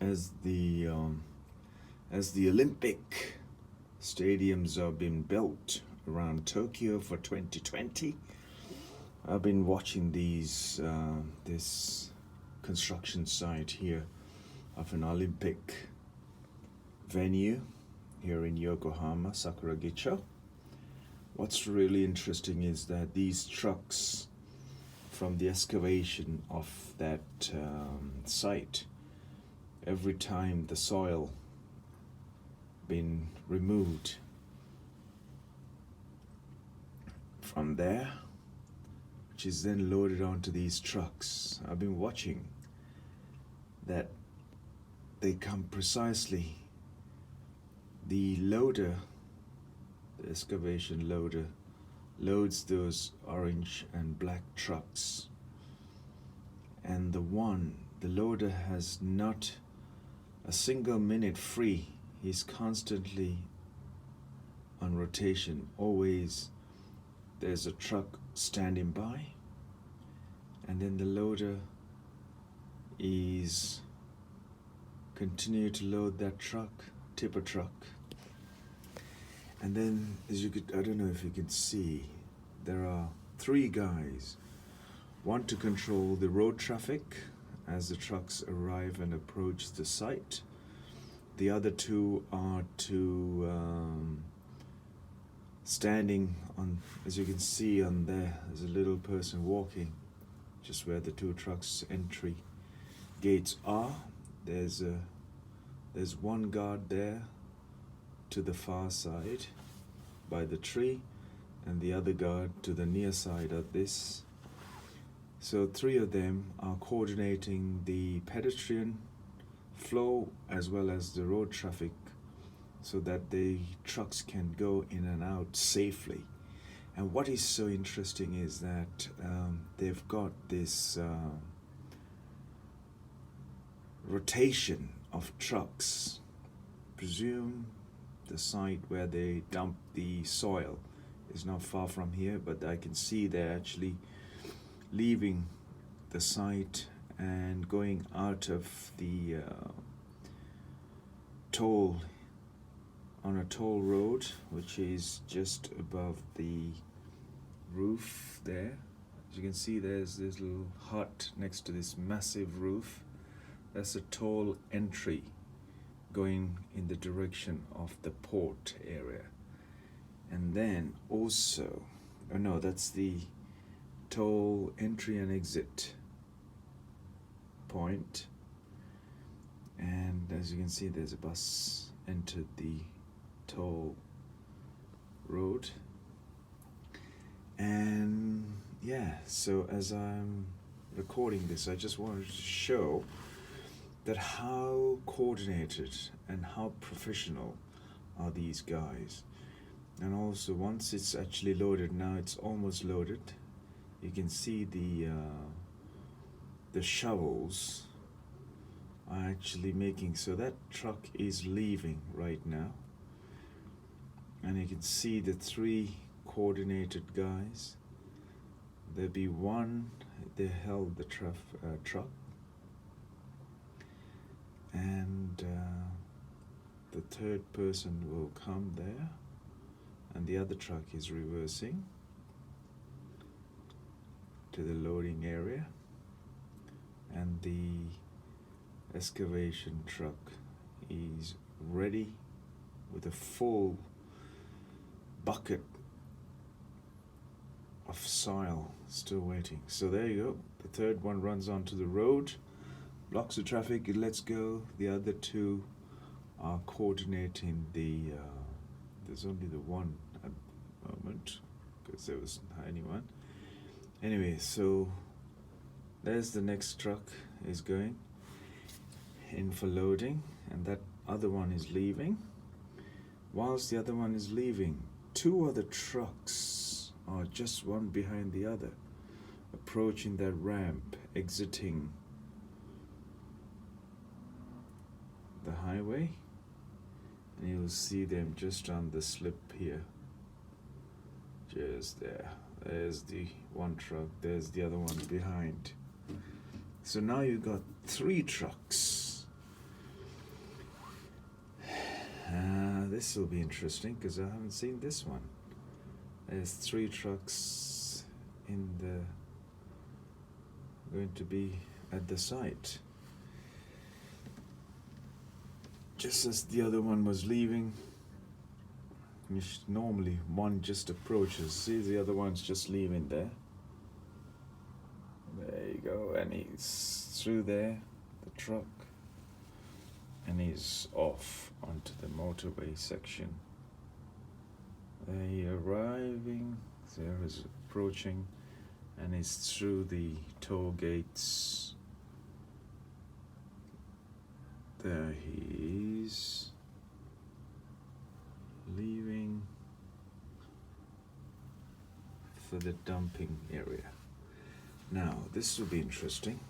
as the Olympic stadiums are being built around Tokyo for 2020. I've been watching this construction site here of an Olympic venue here in Yokohama, Sakuragicho. What's really interesting is that these trucks from the excavation of that site, every time the soil been removed from there, which is then loaded onto these trucks. I've been watching that they come precisely, the loader, the excavation loader, loads those orange and black trucks, and the loader has not a single minute free. He's constantly on rotation. Always there's a truck standing by, and then the loader is continue to load that truck, tipper truck. And then, I don't know if you can see, there are three guys. One to control the road traffic as the trucks arrive and approach the site. The other two are standing on, as you can see on there's a little person walking just where the two trucks entry gates are. There's one guard there to the far side by the tree, and the other guard to the near side of this. So three of them are coordinating the pedestrian flow as well as the road traffic so that the trucks can go in and out safely. And what is so interesting is that they've got this rotation of trucks. Presume the site where they dump the soil is not far from here, but I can see they're actually leaving the site and going out of the toll, on a toll road, which is just above the roof there. As you can see, there's this little hut next to this massive roof. That's a toll entry going in the direction of the port area. And then also, oh no, that's the toll entry and exit point. And as you can see, there's a bus entered the toll road. And yeah, so as I'm recording this, I just wanted to show that how coordinated and how professional are these guys. And also, once it's actually loaded, now it's almost loaded, you can see the shovels are actually making, so that truck is leaving right now, and you can see the three coordinated guys. There'll be one, they held the truck, and the third person will come there, and the other truck is reversing to the loading area, and the excavation truck is ready with a full bucket of soil still waiting. So there you go, the third one runs onto the road, blocks the traffic, it lets go. The other two are coordinating there's only the one at the moment because there wasn't anyone. Anyway, so there's the next truck is going in for loading, and that other one is leaving. Whilst the other one is leaving, two other trucks are just one behind the other, approaching that ramp, exiting the highway, and you'll see them just on the slip here, just there. There's the one truck, there's the other one behind. So now you've got three trucks this will be interesting because I haven't seen this one. There's 3 trucks going to be at the site. Just as the other one was leaving, normally one just approaches. See, the other one's just leaving there. There you go, and he's through there, the truck, and he's off onto the motorway section. They arriving, there is approaching, and he's through the toll gates. There he is, leaving for the dumping area. Now, this will be interesting.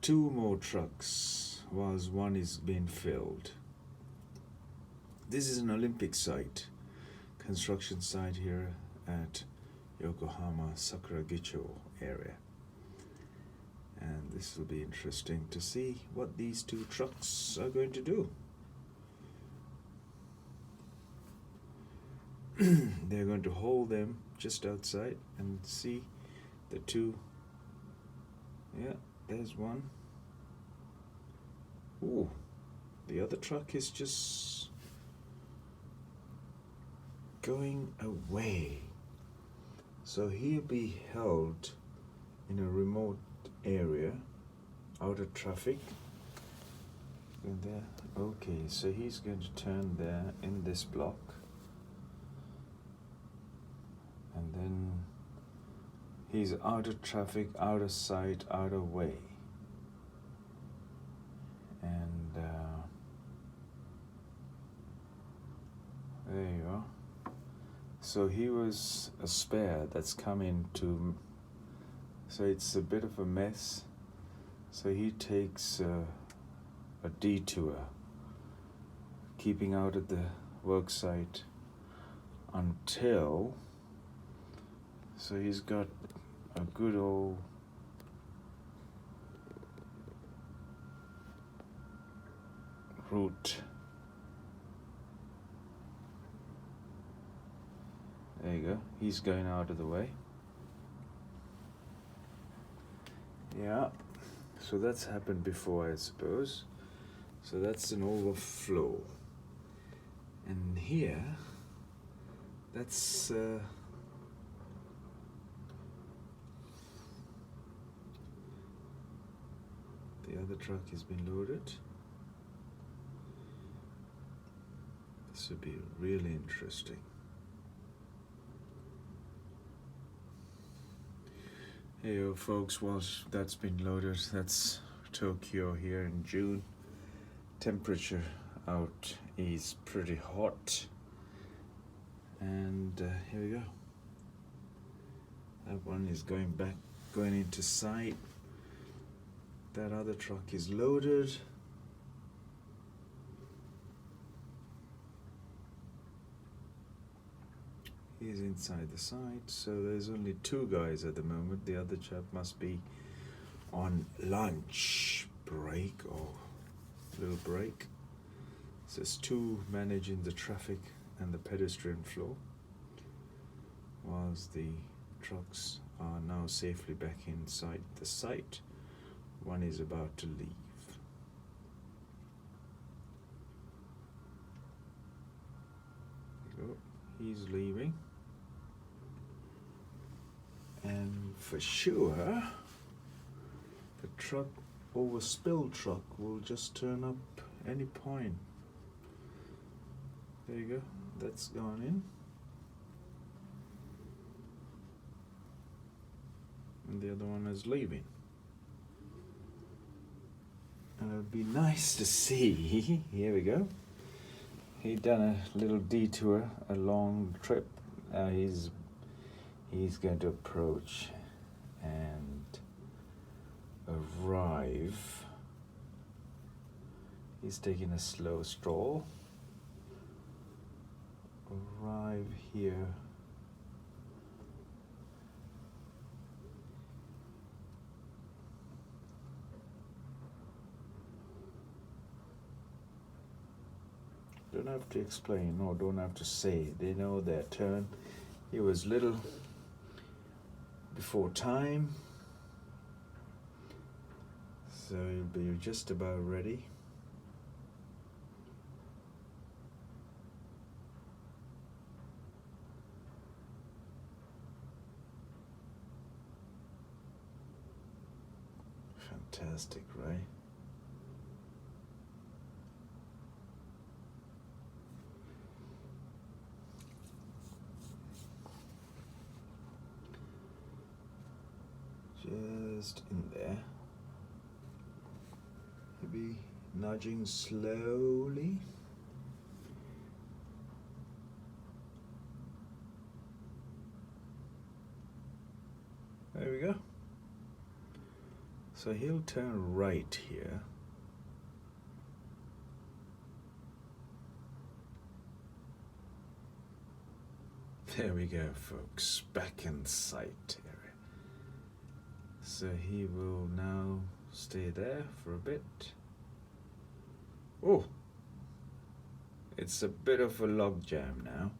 2 more trucks, whilst one is being filled. This is an Olympic site, construction site here at Yokohama Sakuragicho area. And this will be interesting to see what these 2 trucks are going to do. They're going to hold them just outside and see the 2. Yeah, there's one. Ooh, the other truck is just going away. So he'll be held in a remote area, out of traffic. And there, okay, so he's going to turn there in this block, and then he's out of traffic, out of sight, out of way. And there you are. So he was a spare that's come into, so it's a bit of a mess. So he takes a detour, keeping out of the work site until, so he's got a good old route. There you go, he's going out of the way. Yeah, so that's happened before, I suppose. So that's an overflow. And here, that's the other truck has been loaded. This would be really interesting. Hey folks, well, that's been loaded. That's Tokyo here in June. Temperature out is pretty hot. And here we go. That one is going into sight. That other truck is loaded. He's inside the site, so there's only 2 guys at the moment. The other chap must be on lunch break or little break. So there's 2 managing the traffic and the pedestrian flow, whilst the trucks are now safely back inside the site. One is about to leave. There you go. He's leaving. And for sure, the truck, overspilled truck, will just turn up any point. There you go, that's gone in. And the other one is leaving. And it would be nice to see, here we go. He'd done a little detour, a long trip. Now he's going to approach and arrive. He's taking a slow stroll. Arrive here. Don't have to explain, or don't have to say. They know their turn. He was little before time, so he'll be just about ready. Fantastic, right? Just in there. Maybe nudging slowly. There we go. So he'll turn right here. There we go, folks. Back in sight area. So he will now stay there for a bit. Oh, it's a bit of a log jam now.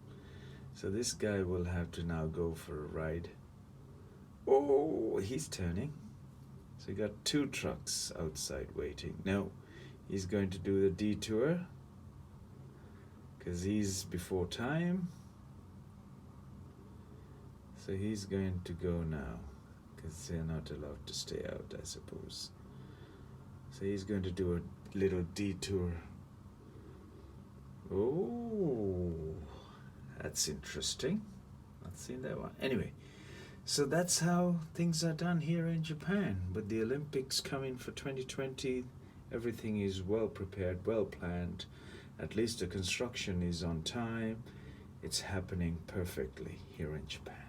So this guy will have to now go for a ride. Oh, he's turning. So you got two trucks outside waiting. No, he's going to do the detour because he's before time. So he's going to go now because they're not allowed to stay out, I suppose. So he's going to do a little detour. Oh, that's interesting. Not seen that one. Anyway, so that's how things are done here in Japan. With the Olympics coming for 2020, everything is well prepared, well planned. At least the construction is on time. It's happening perfectly here in Japan.